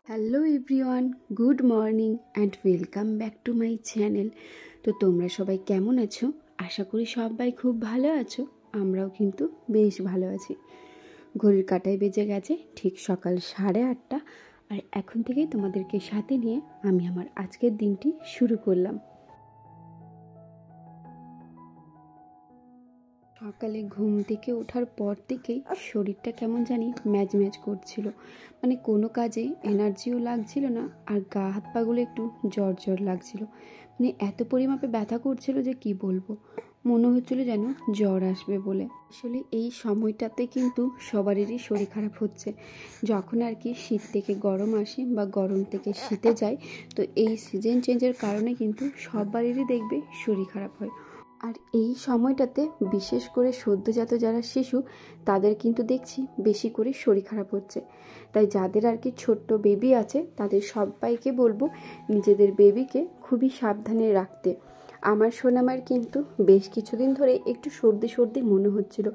Hello everyone, good morning and welcome back to my channel. তো তোমরা সবাই কেমন আছো? আশা করি সবাই খুব ভালো আছো। আমরাও কিন্তু বেশ ভালো আছি। ঘড়ির কাঁটায় বেজে গেছে ঠিক সকাল 8:30, আর এখন থেকেই তোমাদেরকে সাথে নিয়ে আমি আমার আজকের দিনটি শুরু করলাম। সকালে ঘুম থেকে ওঠার পর থেকেই শরীরটা কেমন জানি ম্যাজ ম্যাজ করছিল, মানে কোনো কাজে এনার্জিও লাগছিল না, আর গা হাত পাগুলো একটু জ্বর জ্বর লাগছিল। মানে এত পরিমাপে ব্যথা করছিল যে কি বলবো, মনে হচ্ছিল যেন জ্বর আসবে বলে। আসলে এই সময়টাতে কিন্তু সবারই শরীর খারাপ হচ্ছে। যখন আর কি শীত থেকে গরম আসে বা গরম থেকে শীতে যায়, তো এই সিজন চেঞ্জের কারণে কিন্তু সবারই দেখবে শরীর খারাপ হয়। আর এই সময়টাতে বিশেষ করে সদ্যজাত যারা শিশু, তাদের কিন্তু দেখছি বেশি করে শরীর খারাপ হচ্ছে। তাই যাদের আর কি ছোট্ট বেবি আছে, তাদের সবাইকে বলবো নিজেদের বেবিকে খুবই সাবধানে রাখতে। আমার সোনামার কিন্তু বেশ কিছুদিন ধরে একটু সর্দি সর্দি মনে হচ্ছিল,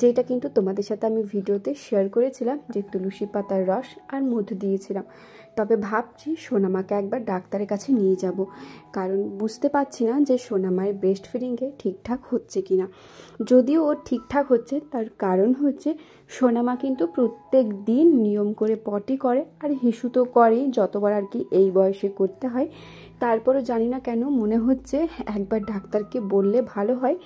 যেটা কিন্তু তোমাদের সাথে আমি ভিডিওতে শেয়ার করেছিলাম যে তুলসী পাতার রস আর মধু দিয়েছিলাম। তবে ভাবছি সোনামাকে একবার ডাক্তারের কাছে নিয়ে যাব, কারণ বুঝতে পারছি না যে সোনামায়ের ব্রেস্ট ফিডিংয়ে ঠিকঠাক হচ্ছে কি না। যদিও ওর ঠিকঠাক হচ্ছে, তার কারণ হচ্ছে সোনামা কিন্তু প্রত্যেক দিন নিয়ম করে পটি করে, আর হিসু তো করেই যতবার আর কি এই বয়সে করতে হয়। তারপরও জানি না কেন মনে হচ্ছে একবার ডাক্তারকে বললে ভালো হয়,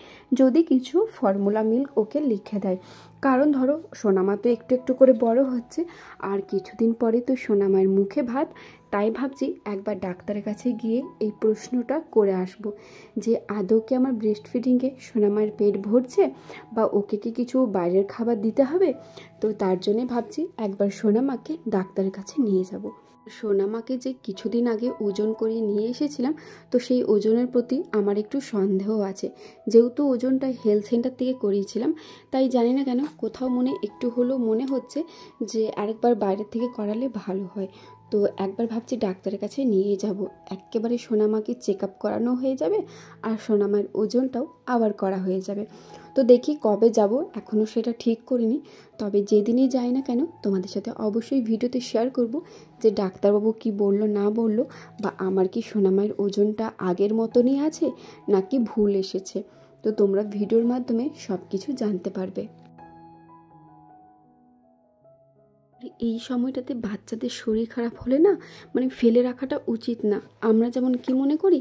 যদি কিছু ফর্মুলা মিল্ক ওকে লিখে দেয়। কারণ ধরো সোনামা তো একটু একটু করে বড় হচ্ছে, আর কিছুদিন পরে তো সোনামায়ের মুখে ভাত। তাই ভাবছি একবার ডাক্তারের কাছে গিয়ে এই প্রশ্নটা করে আসব যে আদৌ কি আমার ব্রেস্ট ফিডিংয়ে সোনামায়ের পেট ভরছে, বা ওকে কি কিছু বাইরের খাবার দিতে হবে। তো তার জন্যে ভাবছি একবার সোনামাকে ডাক্তারের কাছে নিয়ে যাব। সোনামাকে যে কিছুদিন আগে ওজন করিয়ে নিয়ে এসেছিলাম, তো সেই ওজনের প্রতি আমার একটু সন্দেহ আছে। যেহেতু ওজনটা হেলথ সেন্টার থেকে করিয়েছিলাম, তাই জানি না কেন কোথাও একটু হলেও মনে হচ্ছে যে আরেকবার বাইরের থেকে করালে ভালো হয়। তো একবার ভাবছি ডাক্তারের কাছে নিয়ে যাব, একেবারে সোনামাকে চেক আপ করানো হয়ে যাবে, আর সোনামার ওজনটাও আবার করা হয়ে যাবে। তো দেখি কবে যাব, এখনও সেটা ঠিক করিনি। তবে যেদিনই যাই না কেন তোমাদের সাথে অবশ্যই ভিডিওতে শেয়ার করব যে ডাক্তারবাবু কি বললো না বললো, বা আমার কি সোনামায়ের ওজনটা আগের মতনই আছে নাকি ভুল এসেছে। তো তোমরা ভিডিওর মাধ্যমে সব কিছু জানতে পারবে। এই সময়টাতে বাচ্চাদের শরীর খারাপ হলে না, মানে ফেলে রাখাটা উচিত না। আমরা যেমন কি মনে করি,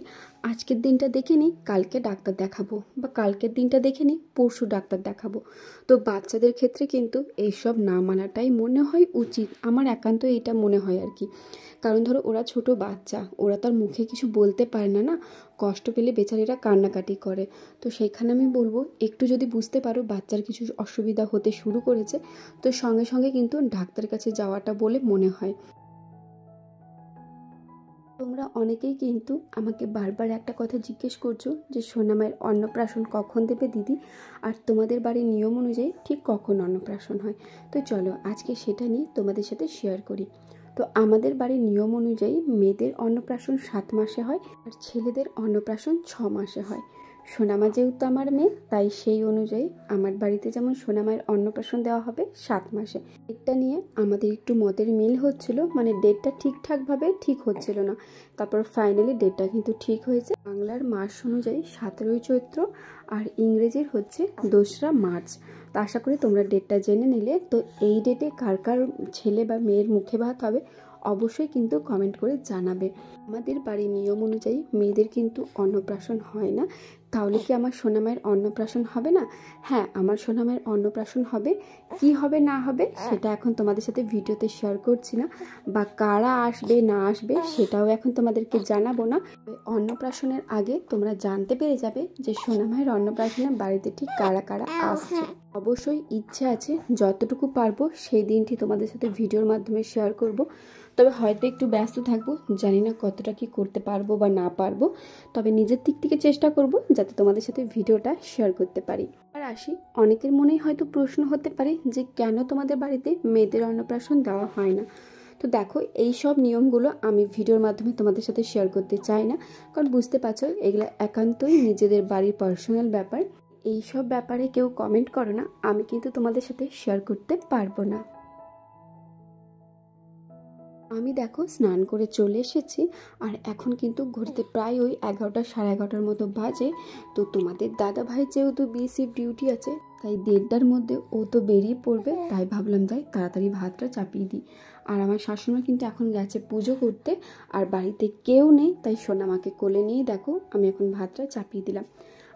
আজকের দিনটা দেখে নিই কালকে ডাক্তার দেখাবো, বা কালকের দিনটা দেখে নিই পরশু ডাক্তার দেখাবো। তো বাচ্চাদের ক্ষেত্রে কিন্তু এইসব না মানাটাই মনে হয় উচিত, আমার একান্ত এটা মনে হয় আর কি। কারণ ধরো ওরা ছোট বাচ্চা, ওরা তার মুখে কিছু বলতে পারে না, না কষ্ট পেলে বেচারিরা কান্নাকাটি করে। তো সেইখানে আমি বলবো একটু যদি বুঝতে পারো বাচ্চার কিছু অসুবিধা হতে শুরু করেছে, তো সঙ্গে সঙ্গে কিন্তু ডাক্তারের কাছে যাওয়াটা বলে মনে হয়। তোমরা অনেকেই কিন্তু আমাকে বারবার একটা কথা জিজ্ঞেস করছো যে সোনামায়ের অন্নপ্রাশন কখন দেবে দিদি, আর তোমাদের বাড়ির নিয়ম অনুযায়ী ঠিক কখন অন্নপ্রাশন হয়। তো চলো আজকে সেটা নিয়ে তোমাদের সাথে শেয়ার করি। তো আমাদের বাড়ির নিয়ম অনুযায়ী মেয়েদের অন্নপ্রাশন 7 মাসে হয়, আর ছেলেদের অন্নপ্রাশন 6 মাসে হয়। সোনামা যেহেতু আমার মেয়ে, তাই সেই অনুযায়ী আমার বাড়িতে যেমন সোনামায়ের অন্নপ্রাশন দেওয়া হবে 7 মাসে। ডেটটা নিয়ে আমাদের একটু মতের মিল হচ্ছিল, মানে ডেটটা ঠিকঠাকভাবে ঠিক হচ্ছিল না। তারপর ফাইনালি ডেটটা কিন্তু ঠিক হয়েছে। বাংলার মাস অনুযায়ী 17ই চৈত্র, আর ইংরেজির হচ্ছে 2রা মার্চ। তো আশা করি তোমরা ডেটটা জেনে নিলে। তো এই ডেটে কার কার ছেলে বা মেয়ের মুখে ভাত হবে অবশ্যই কিন্তু কমেন্ট করে জানাবে। আমাদের বাড়ির নিয়ম অনুযায়ী মেয়েদের কিন্তু অন্নপ্রাশন হয় না, তাহলে কি আমার সোনামায়ের অন্নপ্রাশন হবে না? হ্যাঁ, আমার সোনামায়ের অন্নপ্রাশন হবে। কি হবে না হবে সেটা এখন তোমাদের সাথে ভিডিওতে শেয়ার করছি না, বা কারা আসবে না আসবে সেটাও এখন তোমাদেরকে জানাবো না। অন্নপ্রাশনের আগে তোমরা জানতে পেরে যাবে যে সোনামায়ের অন্নপ্রাশনে বাড়িতে ঠিক কারা কারা আসছে। অবশ্যই ইচ্ছে আছে যতটুকু পারবো সেই দিনটি তোমাদের সাথে ভিডিওর মাধ্যমে শেয়ার করব। তবে হয়তো একটু ব্যস্ত থাকবো, জানি না কতটা কি করতে পারবো বা না পারবো, তবে নিজের দিক থেকে চেষ্টা করব যাতে তোমাদের সাথে ভিডিওটা শেয়ার করতে পারি। আর আসি, অনেকের মনেই হয়তো প্রশ্ন হতে পারে যে কেন তোমাদের বাড়িতে মেয়েদের অন্নপ্রাশন দেওয়া হয় না। তো দেখো, এই সব নিয়মগুলো আমি ভিডিওর মাধ্যমে তোমাদের সাথে শেয়ার করতে চাই না, কারণ বুঝতে পারছো এগুলো একান্তই নিজেদের বাড়ির পার্সোনাল ব্যাপার। এই সব ব্যাপারে কেউ কমেন্ট করো না, আমি কিন্তু তোমাদের সাথে শেয়ার করতে পারবো না। আমি দেখো স্নান করে চলে এসেছি, আর এখন কিন্তু ঘড়িতে প্রায় ওই 11টা সাড়ে 11টার মতো বাজে। তো তোমাদের দাদা ভাই যেহেতু বিএসসি ডিউটি আছে, তাই 1:30টার মধ্যে ও তো বেরিয়ে পড়বে, তাই ভাবলাম যাই তাড়াতাড়ি ভাতটা চাপিয়ে দিই। আর আমার শাশুড়ি কিন্তু এখন গেছে পুজো করতে, আর বাড়িতে কেউ নেই, তাই সোনামাকে কোলে নিয়ে দেখো আমি এখন ভাতটা চাপিয়ে দিলাম।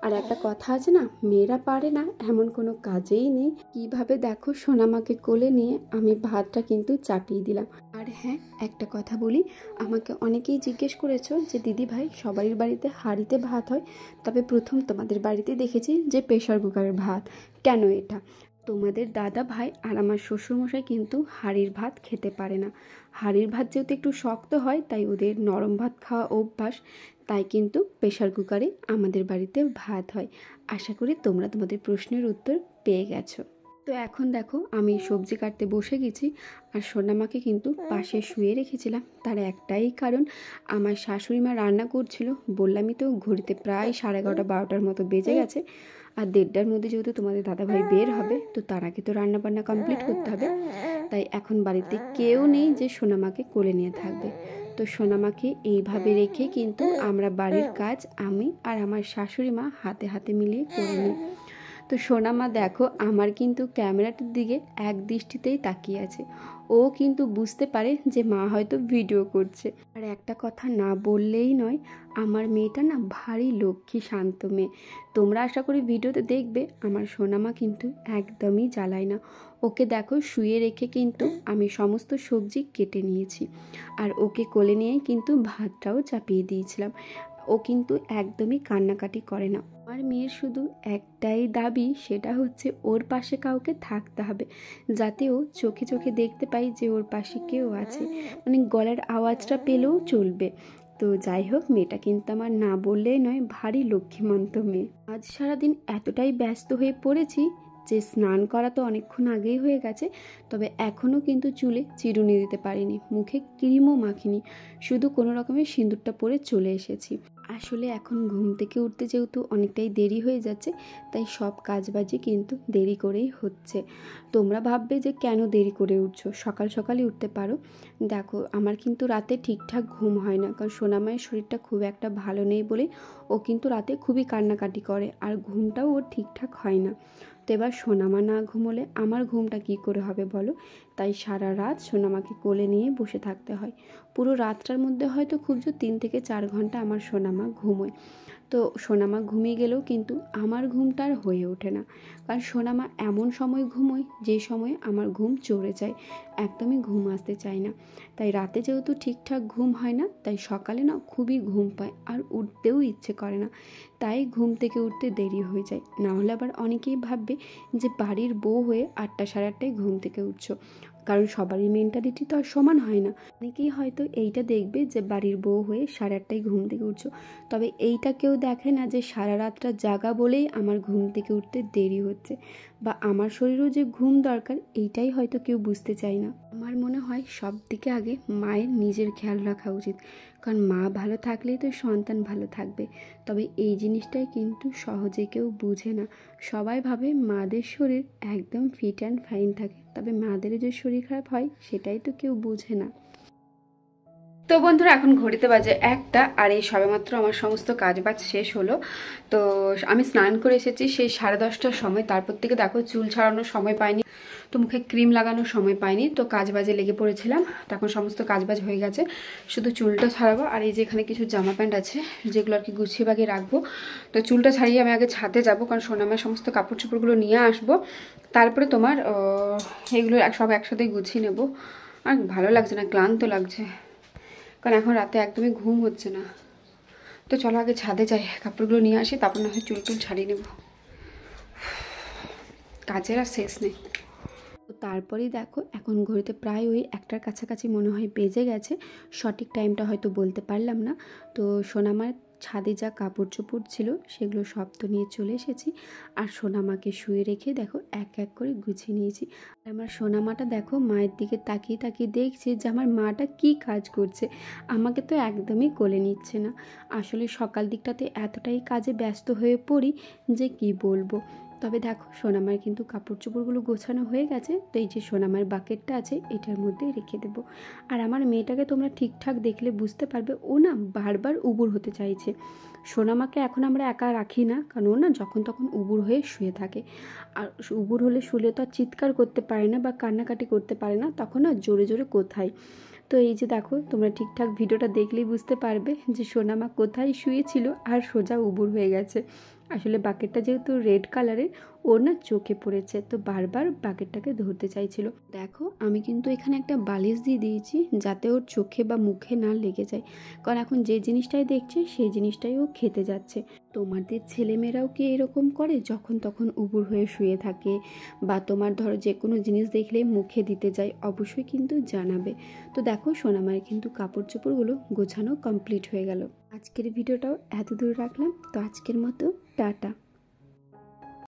আর একটা কথা আছে না, মেয়েরা পারে না এমন কোনো কাজেই নেই। কিভাবে দেখো সোনামাকে কোলে নিয়ে আমি ভাতটা কিন্তু চাপিয়ে দিলাম। আর হ্যাঁ, একটা কথা বলি, আমাকে অনেকেই জিজ্ঞেস করেছো যে দিদি ভাই সবারই বাড়িতে হাঁড়িতে ভাত হয়, তবে প্রথম তোমাদের বাড়িতে দেখেছি যে প্রেশার কুকারের ভাত। কেন এটা? তোমাদের দাদা ভাই আর আমার শ্বশুরমশাই কিন্তু হাঁড়ির ভাত খেতে পারে না। হাঁড়ির ভাত যেহেতু একটু শক্ত হয়, তাই ওদের নরম ভাত খাওয়া অভ্যাস, তাই কিন্তু প্রেশার কুকারে আমাদের বাড়িতে ভাত হয়। আশা করি তোমরা তোমাদের প্রশ্নের উত্তর পেয়ে গেছো। তো এখন দেখো আমি সবজি কাটতে বসে গেছি, আর সোনামাকে কিন্তু পাশে শুয়ে রেখেছিলাম। তার একটাই কারণ, আমার শাশুড়ি মা রান্না করছিল, বললামই তো ঘড়িতে প্রায় 11:30 12টার মতো বেজে গেছে। আর 1:30টার মধ্যে যেহেতু তোমাদের দাদাভাই বের হবে, তো তার আগে তো রান্না বান্না কমপ্লিট করতে হবে। তাই এখন বাড়িতে কেউ নেই যে সোনামাকে কোলে নিয়ে থাকবে। তো সোনামাকে এইভাবে রেখে কিন্তু আমরা বাড়ির কাজ আমি আর আমার শাশুড়ি মা হাতে হাতে মিলিয়ে করে নিই। তো সোনামা দেখো আমার কিন্তু ক্যামেরাটার দিকে এক দৃষ্টিতেই তাকিয়ে আছে। ও কিন্তু বুঝতে পারে যে মা হয়তো ভিডিও করছে। আর একটা কথা না বললেই নয়, আমার মেয়েটা না ভারী লক্ষ্মী শান্ত মেয়ে। তোমরা আশা করি ভিডিওতে দেখবে আমার সোনামা কিন্তু একদমই জ্বালায় না। ওকে দেখো শুয়ে রেখে কিন্তু আমি সমস্ত সবজি কেটে নিয়েছি, আর ওকে কোলে নিয়েই কিন্তু ভাতটাও চাপিয়ে দিয়েছিলাম। ও কিন্তু একদমই কান্নাকাটি করে না। আমার মেয়ের শুধু একটাই দাবি, সেটা হচ্ছে ওর পাশে কাউকে থাকতে হবে, যাতে ও চোখে চোখে দেখতে পাই যে ওর পাশে কেউ আছে, মানে গলার আওয়াজটা পেলেও চলবে। তো যাই হোক, মেয়েটা কিন্তু আমার না বললেই নয় ভারী লক্ষ্মীমন্ত মেয়ে। আজ সারাদিন এতটাই ব্যস্ত হয়ে পড়েছি যে স্নান করা তো অনেকক্ষণ আগেই হয়ে গেছে, তবে এখনও কিন্তু চুলে চিরুনি দিতে পারিনি, মুখে ক্রিমও মাখিনি, শুধু কোনো রকমের সিঁদুরটা পরে চলে এসেছি। আসলে এখন ঘুম থেকে উঠতে যেহেতু অনেকটাই দেরি হয়ে যাচ্ছে, তাই সব কাজবাজি কিন্তু দেরি করেই হচ্ছে। তোমরা ভাববে যে কেন দেরি করে উঠছো, সকাল সকালই উঠতে পারো। দেখো আমার কিন্তু রাতে ঠিকঠাক ঘুম হয় না, কারণ সোনামায়ের শরীরটা খুব একটা ভালো নেই বলে ও কিন্তু রাতে খুবই কান্নাকাটি করে, আর ঘুমটাও ওর ঠিকঠাক হয় না। তো এবার সোনামা না ঘুমোলে আমার ঘুমটা কি করে হবে বলো? তাই সারা রাত সোনামাকে কোলে নিয়ে বসে থাকতে হয়। পুরো রাতটার মধ্যে হয়তো খুব জোর 3 থেকে 4 ঘন্টা আমার সোনামা ঘুমোয়। তো সোনামা ঘুমিয়ে গেলেও কিন্তু আমার ঘুমটা আর হয়ে ওঠে না, কারণ সোনামা এমন সময় ঘুমোয় যে সময়ে আমার ঘুম চড়ে যায়, একদমই ঘুম আসতে চায় না। তাই রাতে যেহেতু ঠিকঠাক ঘুম হয় না, তাই সকালে না খুবই ঘুম পায়, আর উঠতেও ইচ্ছে করে না, তাই ঘুম থেকে উঠতে দেরি হয়ে যায়। না হলে আবার অনেকেই ভাববে যে বাড়ির বউ হয়ে 8টা সাড়ে 8টায় ঘুম থেকে উঠছো, কারণ সবারই মেন্টালিটি তো আর সমান হয় না। অনেকেই হয়তো এইটা দেখবে যে বাড়ির বউ হয়ে 8:30টায় ঘুম থেকে উঠছো, তবে এইটা কেউ দেখে না যে সারা রাতটা জাগা বলেই আমার ঘুম থেকে উঠতে দেরি হচ্ছে, বা আমার শরীরেও যে ঘুম দরকার এইটাই হয়তো কেউ বুঝতে চায় না। আমার মনে হয় সব থেকে আগে মায়ের নিজের খেয়াল রাখা উচিত, কারণ মা ভালো থাকলেই তো সন্তান ভালো থাকবে। তবে এই জিনিসটাই কিন্তু সহজে কেউ বুঝে না। সবাই ভাবে মাদের শরীর একদম ফিট অ্যান্ড ফাইন থাকে, তবে মাদের যে শরীর খারাপ হয় সেটাই তো কেউ বুঝে না। তো বন্ধুরা এখন ঘড়িতে বাজে 1টা, আর এই সবেমাত্র আমার সমস্ত কাজবাজ শেষ হলো। তো আমি স্নান করে এসেছি সেই 10:30টার সময়। তারপর থেকে দেখো চুল ছাড়ানোর সময় পাইনি, তো মুখে ক্রিম লাগানোর সময় পাইনি, তো কাজবাজে লেগে পড়েছিলাম। তখন সমস্ত কাজবাজ হয়ে গেছে, শুধু চুলটা ছাড়াবো। আর এই যে এখানে কিছু জামা প্যান্ট আছে যেগুলো আর কি গুছিয়ে বাগিয়ে রাখবো। তো চুলটা ছাড়িয়ে আমি আগে ছাদে যাবো, কারণ সোনামার সমস্ত কাপড় চোপড়গুলো নিয়ে আসবো। তারপরে তোমার এগুলো সব একসাথে গুছিয়ে নেবো। আর ভালো লাগছে না, ক্লান্ত লাগছে, কারণ এখন রাতে একদমই ঘুম হচ্ছে না। তো চলো আগে ছাদে যাই, কাপড়গুলো নিয়ে আসি, তারপর না হয় চুল টুল ছাড়িয়ে নেব। কাজের আর শেষ নেই। তো তারপরেই দেখো এখন ঘড়িতে প্রায় ওই 1টার কাছাকাছি মনে হয় বেজে গেছে। সঠিক টাইমটা হয়তো বলতে পারলাম না। তো সোনামার ছাদে যা কাপড় চোপড় ছিল সেগুলো সব তো নিয়ে চলে এসেছি। আর সোনামাকে শুয়ে রেখে দেখো এক এক করে গুছিয়ে নিয়েছি। আর আমার সোনামাটা দেখো মায়ের দিকে তাকিয়ে তাকিয়ে দেখছে যে আমার মাটা কি কাজ করছে। আমাকে তো একদমই কোলে নিচ্ছে না। আসলে সকাল দিকটাতে এতটাই কাজে ব্যস্ত হয়ে পড়ি যে কি বলবো। তবে দেখো সোনামার কিন্তু কাপড় চোপড়গুলো গোছানো হয়ে গেছে। তো এই যে সোনামার বাকেটটা আছে এটার মধ্যে রেখে দেবো। আর আমার মেয়েটাকে তোমরা ঠিকঠাক দেখলে বুঝতে পারবে, ও না বারবার উবুর হতে চাইছে। সোনামাকে এখন আমরা একা রাখি না, কারণ ও না যখন তখন উবুর হয়ে শুয়ে থাকে। আর উবুর হলে শুলে তো আর চিৎকার করতে পারে না বা কান্নাকাটি করতে পারে না, তখন না জোরে জোরে কোথায়। তো এই যে দেখো তোমরা ঠিকঠাক ভিডিওটা দেখলেই বুঝতে পারবে যে সোনামা কোথায় শুয়েছিল আর সোজা উবুর হয়ে গেছে। আসলে বাকেটটা যেহেতু রেড কালারের, ওর না চোখে পড়েছে, তো বারবার বাকেটটাকে ধরতে চাইছিল। দেখো আমি কিন্তু এখানে একটা বালিশ দিয়ে দিয়েছি যাতে ওর চোখে বা মুখে না লেগে যায়, কারণ এখন যে জিনিসটাই দেখছে সেই জিনিসটাই ও খেতে যাচ্ছে। তোমাদের ছেলেমেয়েরাও কি এরকম করে, যখন তখন উবুর হয়ে শুয়ে থাকে বা তোমার ধরো যে কোনো জিনিস দেখলে মুখে দিতে যায়? অবশ্যই কিন্তু জানাবে। তো দেখো সোনামায়ের কিন্তু কাপড় চোপড়গুলো গোছানো কমপ্লিট হয়ে গেল। আজকের ভিডিওটাও এত দূর রাখলাম। তো আজকের মতো টাটা।